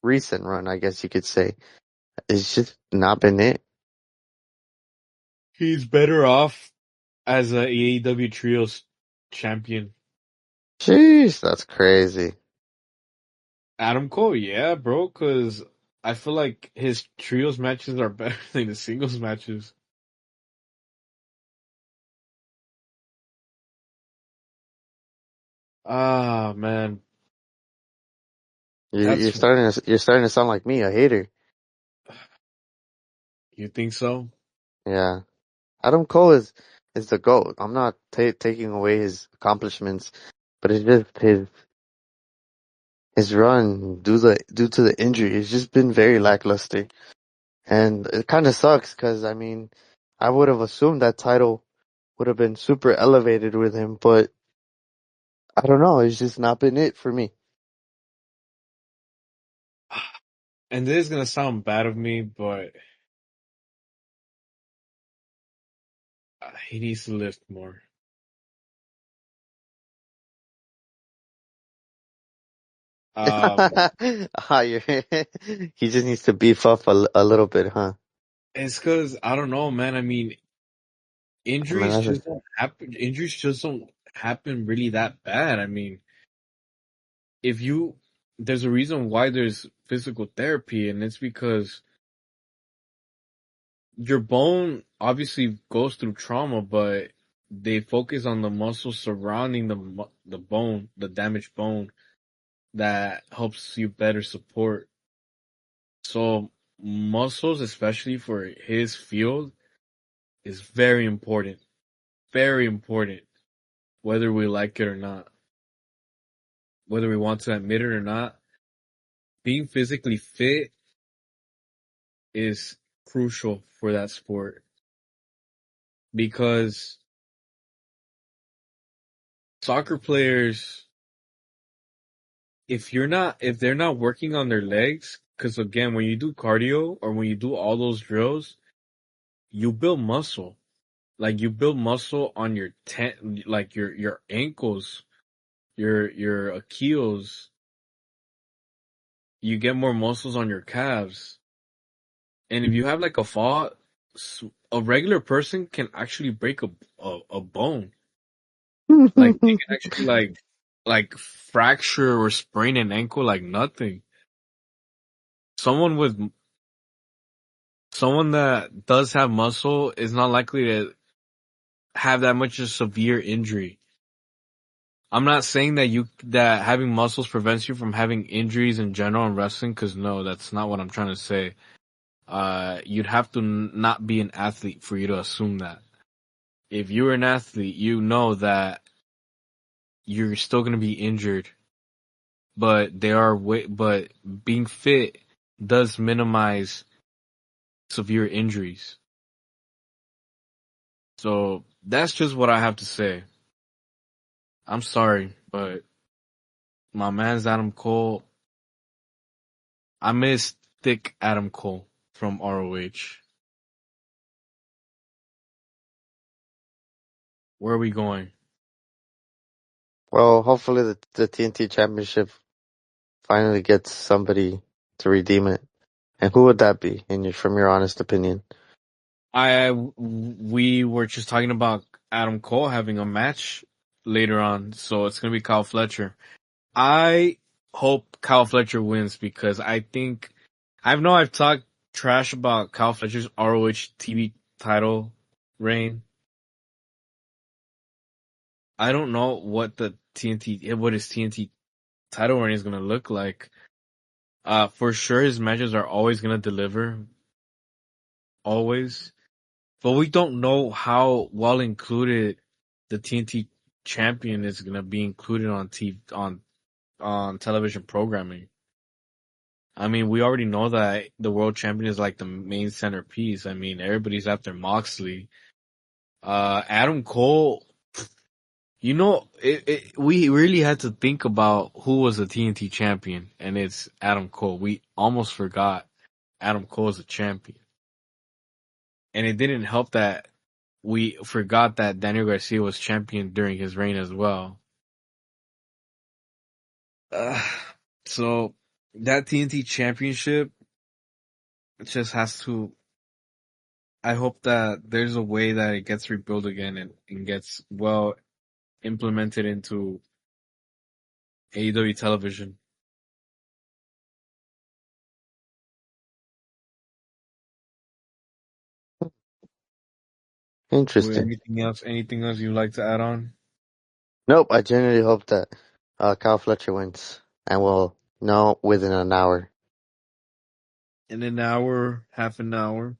recent run, I guess you could say, it's just not been it. He's better off as a AEW Trios champion. Jeez, that's crazy. Adam Cole, yeah, bro, because I feel like his Trios matches are better than the singles matches. Ah, man, You're that's starting to sound like me, a hater. you think so? Yeah. Adam Cole is the GOAT. I'm not taking away his accomplishments, but it's just his run due to the injury. It's just been very lackluster, and it kind of sucks because I mean, I would have assumed that title would have been super elevated with him, but I don't know. It's just not been it for me. And this is gonna sound bad of me, but he needs to lift more. Um, He just needs to beef up a little bit, huh? it's because I don't know, man. I mean, I mean, injuries just don't happen. Injuries just don't happen really that bad. I mean, if you, there's a reason why there's physical therapy, and it's because your bone obviously goes through trauma, but they focus on the muscles surrounding the bone, the damaged bone that helps you better support. So muscles, especially for his field, is very important, whether we like it or not, whether we want to admit it or not. Being physically fit is crucial for that sport because soccer players, if they're not working on their legs, because again, when you do cardio or when you do all those drills, you build muscle. Like you build muscle on your like your ankles, your Achilles. You get more muscles on your calves. And if you have like a fall, a regular person can actually break a bone. Like they can actually like fracture or sprain an ankle like nothing. Someone with someone that does have muscle is not likely to have that much of severe injury. I'm not saying that having muscles prevents you from having injuries in general in wrestling, because no, that's not what I'm trying to say. You'd have to not be an athlete for you to assume that. If you're an athlete, you know that you're still going to be injured, but but being fit does minimize severe injuries. So that's just what I have to say. I'm sorry, but my man's Adam Cole. I miss thick Adam Cole from ROH. Where are we going? Well, hopefully the TNT Championship finally gets somebody to redeem it. And who would that be, from your honest opinion? We were just talking about Adam Cole having a match later on, so it's gonna be Kyle Fletcher. I hope Kyle Fletcher wins because I've talked trash about Kyle Fletcher's ROH TV title reign. I don't know what his TNT title reign is gonna look like. For sure his matches are always gonna deliver. Always. But we don't know how well included the TNT champion is gonna be included on television programming. I mean, we already know that the world champion is like the main centerpiece. I mean, everybody's after Moxley. Adam Cole, we really had to think about who was the TNT champion, and it's Adam Cole. We almost forgot Adam Cole is a champion. And it didn't help that we forgot that Daniel Garcia was champion during his reign as well. Uh, so that TNT championship just has to. I hope that there's a way that it gets rebuilt again and gets well implemented into AEW television. Interesting. Anything else you'd like to add on? Nope, I genuinely hope that Kyle Fletcher wins, and we'll know within an hour. In an hour, half an hour.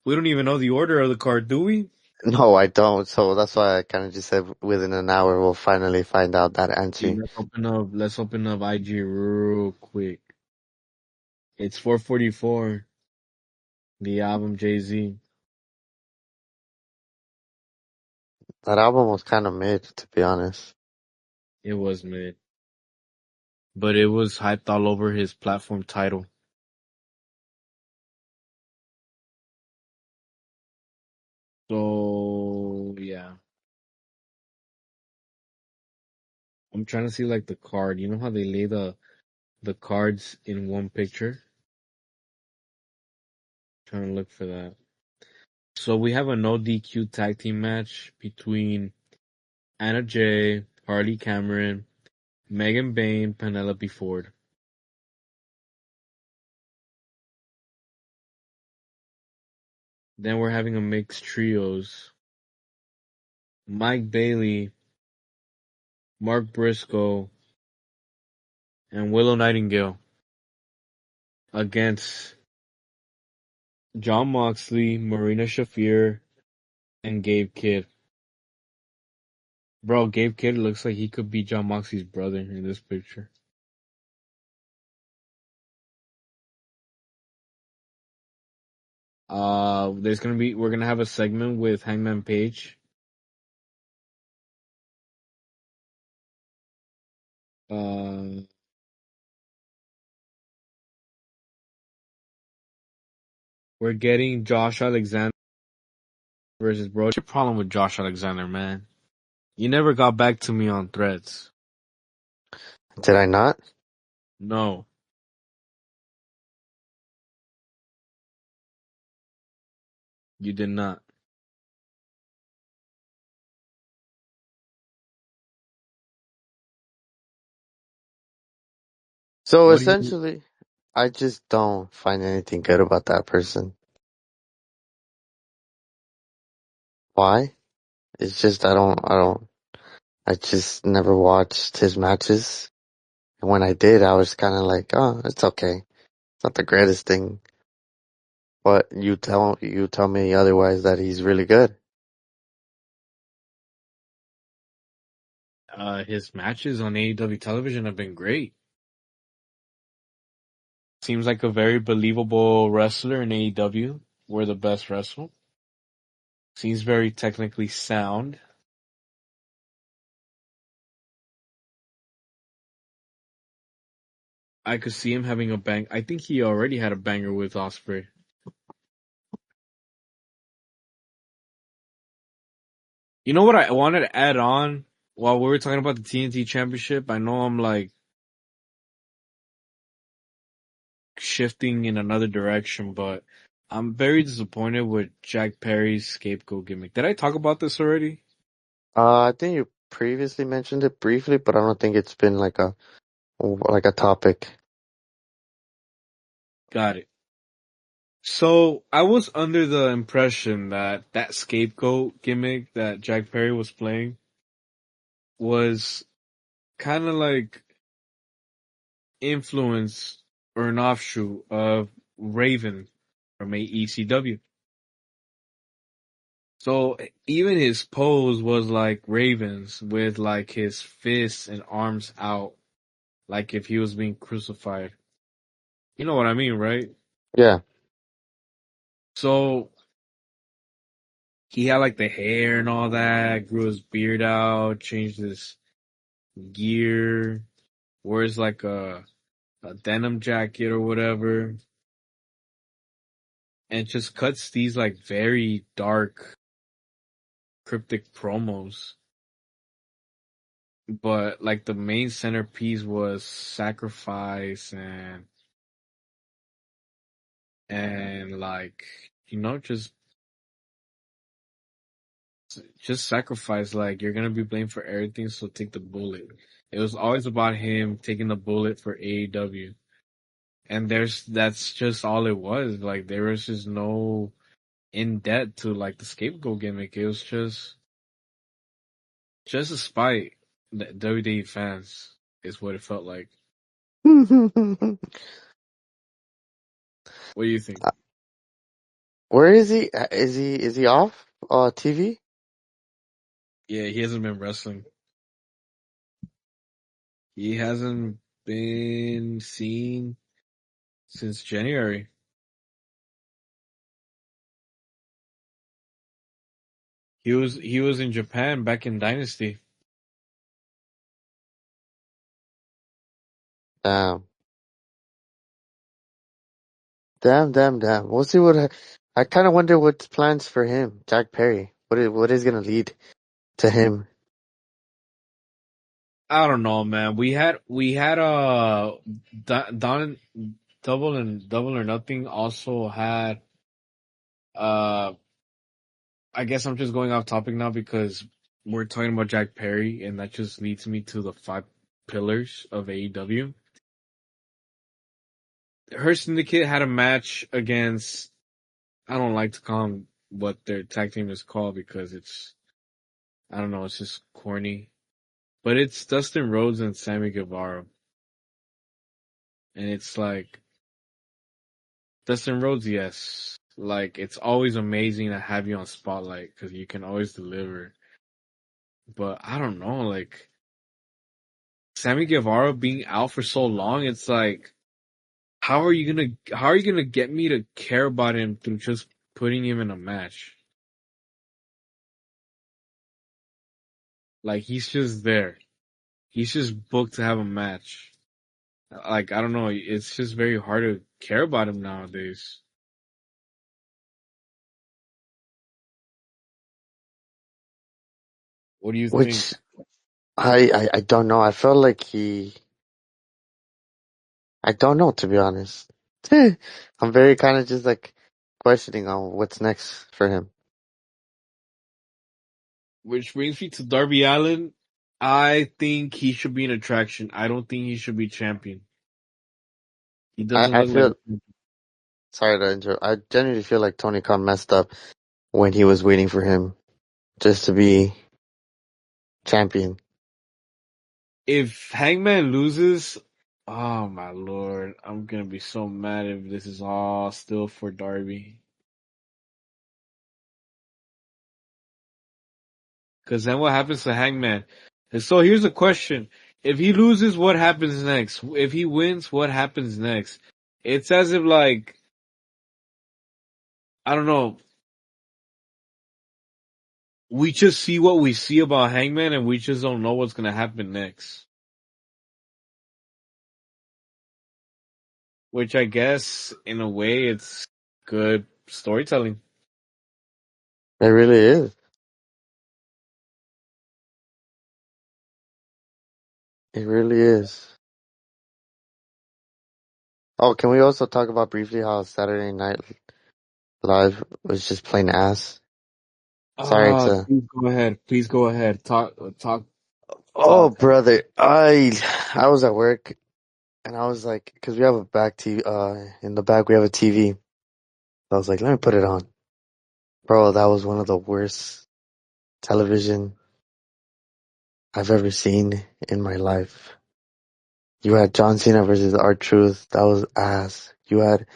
We don't even know the order of the card, do we? No, I don't. So that's why I kind of just said within an hour we'll finally find out that Okay, answer. let's open up IG real quick. It's 4:44. The album Jay-Z. That album was kind of mid, to be honest. It was mid. But it was hyped all over his platform title. So yeah. I'm trying to see like the card. You know how they lay the cards in one picture? Trying to look for that. So we have a no DQ tag team match between Anna Jay, Harley Cameron, Megan Bayne, Penelope Ford. Then we're having a mixed trios. Mike Bailey, Mark Briscoe, and Willow Nightingale against John Moxley, Marina Shafir, and Gabe Kidd. Bro, Gabe Kidd looks like he could be John Moxley's brother in this picture. We're gonna have a segment with Hangman Page. Uh, we're getting Josh Alexander versus Bro. What's your problem with Josh Alexander, man? You never got back to me on Threads. Did I not? No, you did not. So What do you? essentially, I just don't find anything good about that person. Why? It's just I just never watched his matches. And when I did, I was kind of like, oh, it's okay. It's not the greatest thing. But you tell me otherwise that he's really good. His matches on AEW television have been great. Seems like a very believable wrestler in AEW. We're the best wrestler. Seems very technically sound. I could see him having a bang. I think he already had a banger with Osprey. You know what I wanted to add on while we were talking about the TNT Championship? I know I'm like shifting in another direction, but I'm very disappointed with Jack Perry's scapegoat gimmick. Did I talk about this already? I think you previously mentioned it briefly, but I don't think it's been like a topic. Got it. So I was under the impression that that scapegoat gimmick that Jack Perry was playing was kind of like influence or an offshoot of Raven from ECW. So even his pose was like Raven's with like his fists and arms out, like if he was being crucified. You know what I mean, right? Yeah. So he had like the hair and all that, grew his beard out, changed his gear, wears like a denim jacket or whatever, and just cuts these like very dark, cryptic promos. But like the main centerpiece was sacrifice and like just sacrifice. Like you're gonna be blamed for everything, so take the bullet. It was always about him taking the bullet for AEW. And that's just all it was. Like there was just no in depth to like the scapegoat gimmick. It was just a spite the WWE fans is what it felt like. What do you think? Where is he? Is he off TV? Yeah, he hasn't been wrestling. He hasn't been seen since January. He was in Japan back in Dynasty. Damn. Damn. We'll see I kind of wonder what's plans for him, Jack Perry. What is gonna lead to him? I don't know, man. We had Don Double or Nothing also had uh I guess I'm just going off topic now because we're talking about Jack Perry and that just leads me to the five pillars of AEW. Her Syndicate had a match against, I don't like to call them what their tag team is called because I don't know, it's just corny. But it's Dustin Rhodes and Sammy Guevara. And it's like, Dustin Rhodes, yes. Like, it's always amazing to have you on Spotlight because you can always deliver. But I don't know, like, Sammy Guevara being out for so long, it's like, how are you gonna get me to care about him through just putting him in a match? Like, he's just there. He's just booked to have a match. Like, I don't know, it's just very hard to care about him nowadays. What do you think? Which I don't know. I don't know, to be honest. I'm very kind of just like questioning on what's next for him. Which brings me to Darby Allin. I think he should be an attraction. I don't think he should be champion. He doesn't I look like feel a sorry to interrupt. I genuinely feel like Tony Khan messed up when he was waiting for him just to be champion. If Hangman loses, oh my lord, I'm gonna be so mad if this is all still for Darby. Because then what happens to Hangman? And so here's a question. If he loses, what happens next? If he wins, what happens next? It's as if like, I don't know, we just see what we see about Hangman and we just don't know what's gonna happen next. Which I guess, in a way, it's good storytelling. It really is. It really is. Oh, can we also talk about briefly how Saturday night live was just plain ass. Sorry to. Please go ahead. Please go ahead. Talk. Oh, brother, I was at work and I was like, because we have a back TV. In the back we have a TV. I was like, let me put it on, bro. That was one of the worst television I've ever seen in my life. You had John Cena versus R-Truth. That was ass. You had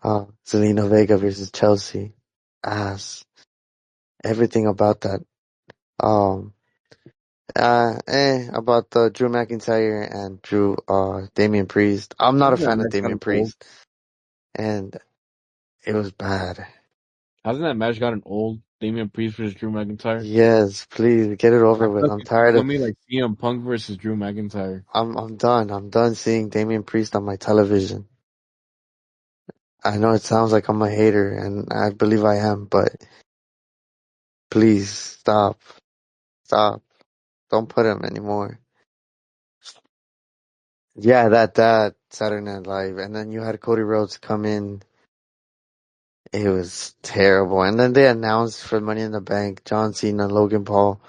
Zelina Vega versus Chelsea. Ass. Everything about that. Um, about the Drew McIntyre and Damian Priest. I'm not a Hasn't that fan of match Damian gotten old? Priest, and it was bad. Hasn't that match gotten old? Damian Priest versus Drew McIntyre. Yes, please get it I over feel with. like I'm it's tired of. becoming like CM Punk versus Drew McIntyre. I'm done. I'm done seeing Damian Priest on my television. I know it sounds like I'm a hater, and I believe I am, but please stop. Stop. Don't put him anymore. Yeah, that Saturday Night Live, and then you had Cody Rhodes come in. It was terrible, and then they announced for Money in the Bank, John Cena, Logan Paul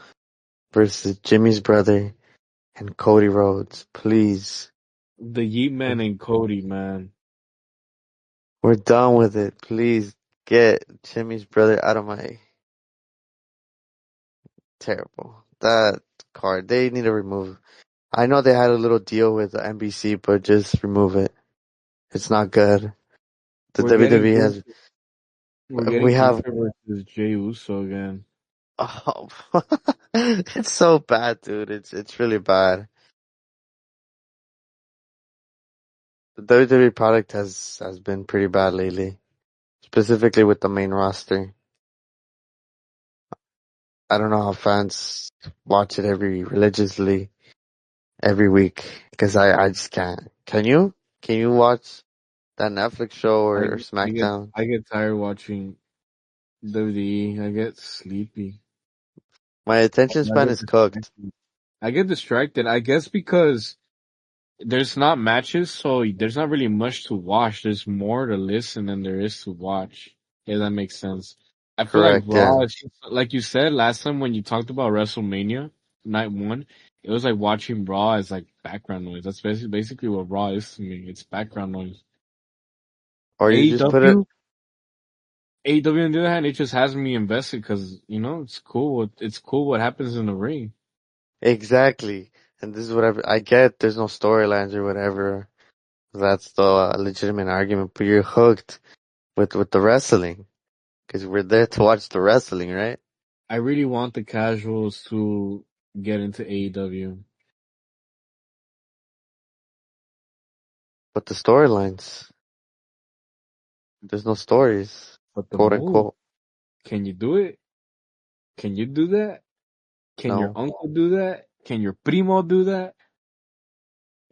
versus Jimmy's brother and Cody Rhodes. Please, The Yeet Man and Cody, man. we're done with it. Please get Jimmy's brother out of my terrible that card. They need to remove. I know they had a little deal with the NBC, but just remove it. It's not good. The We're getting WWE Gunther, has. we're We getting have. Gunther versus Jey Uso again. Oh, it's so bad, dude. It's really bad. The WWE product has been pretty bad lately, specifically with the main roster. I don't know how fans watch it every religiously every week because I just can't. Can you? Can you watch that Netflix show or SmackDown? I get tired watching WWE. I get sleepy. My attention I span get is cooked. distracted. I get distracted. I guess because there's not matches, so there's not really much to watch. There's more to listen than there is to watch. If that makes sense. I feel like Correct. Raw Yeah. is just, like you said last time when you talked about WrestleMania night one. It was like watching Raw as like background noise. That's basically what Raw is to me. It's background noise. Or you just put it AEW, AEW on the other hand, it just has me invested because you know it's cool. It's cool what happens in the ring. exactly. And this is whatever I get. There's no storylines or whatever. That's the legitimate argument, but you're hooked with the wrestling because we're there to watch the wrestling, right? I really want the casuals to get into AEW. But the storylines, there's no stories, But the quote move, unquote. can you do it? Can you do that? Can your No, uncle do that? Can your primo do that?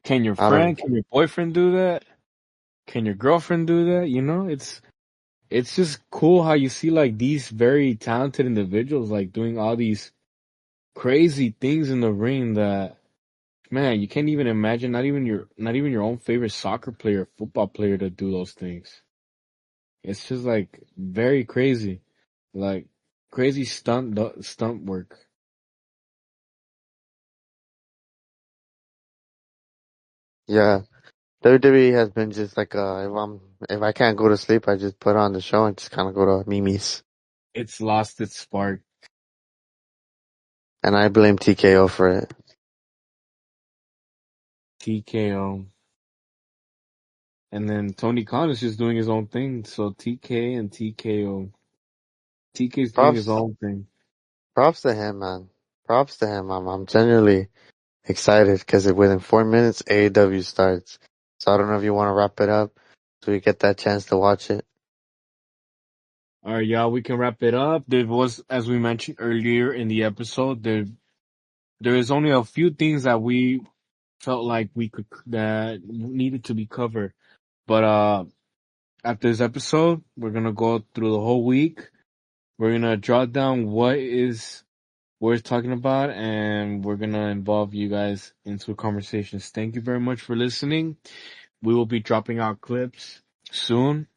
Can your I don't. friend, can your boyfriend do that? Can your girlfriend do that? You know, it's just cool how you see like these very talented individuals like doing all these crazy things in the ring that man, you can't even imagine not even your own favorite soccer player, football player to do those things. It's just like very crazy. Like crazy stunt work. Yeah, WWE has been just like if I can't go to sleep, I just put on the show and just kind of go to Mimi's. It's lost its spark. And I blame TKO for it. TKO. And then Tony Khan is just doing his own thing. So TK and TKO. TK's doing his Props, own thing. props to him, man. Props to him. I'm genuinely excited because within 4 minutes AEW starts. So I don't know if you want to wrap it up so we get that chance to watch it. All right, y'all, we can wrap it up. There was, as we mentioned earlier in the episode, there is only a few things that we felt like that needed to be covered. But, after this episode, we're gonna go through the whole week. We're gonna jot down what is worth talking about, and we're gonna involve you guys into conversations. Thank you very much for listening. We will be dropping out clips soon.